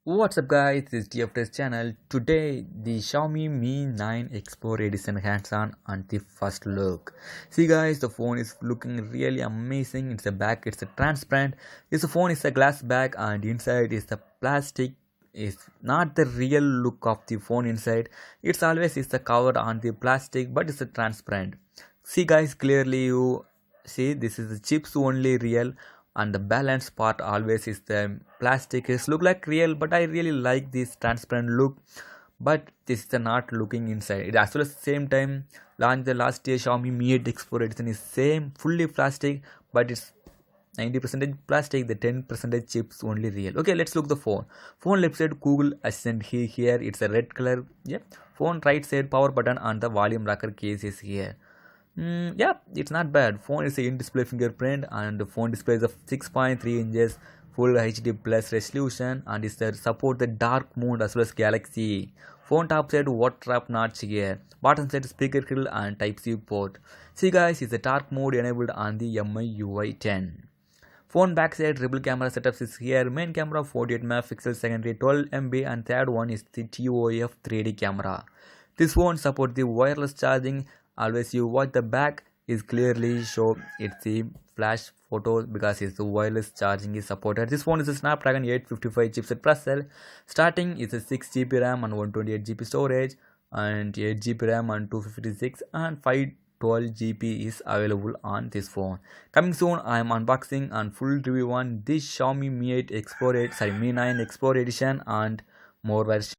What's up guys, this is TFT's channel. Today the Xiaomi Mi 9 Explore Edition hands-on and the first look. See guys, the phone is looking really amazing. It's a back, it's a transparent. This phone is a glass back and inside is the plastic. It's not the real look of the phone inside. It's always is the cover on the plastic, but it's a transparent. See guys, clearly you see this is the chips only real, and the balance part always is the plastic is look like real, but I really like this transparent look. But this is the not looking inside it as well. At the same time, launched the last year Xiaomi Mi 8 Explore Edition is same fully plastic, but it's 90% plastic, the 10% chips only real. Okay, let's look the phone left side Google Assistant here it's a red color. Yeah, phone right side power button and the volume rocker case is here. Yeah, it's not bad. Phone is a in-display fingerprint and the phone display is of 6.3 inches, full HD plus resolution, and is there support the dark mode as well as Galaxy. Phone top side water trap notch here. Bottom side speaker grill and Type-C port. See guys, is the dark mode enabled on the MIUI 10. Phone backside triple camera setups is here. Main camera 48 megapixel, secondary 12 MP, and third one is the TOF 3D camera. This phone supports the wireless charging. Always you watch the back is clearly show it's the flash photos because it's the wireless charging is supported. This phone is a Snapdragon 855 chipset processor. Starting is a 6GB RAM and 128GB storage, and 8GB RAM and 256 and 512GB is available on this phone. Coming soon, I am unboxing and full review on this Xiaomi Mi 8 Explore 8, Mi 9 Explore Edition and more versions.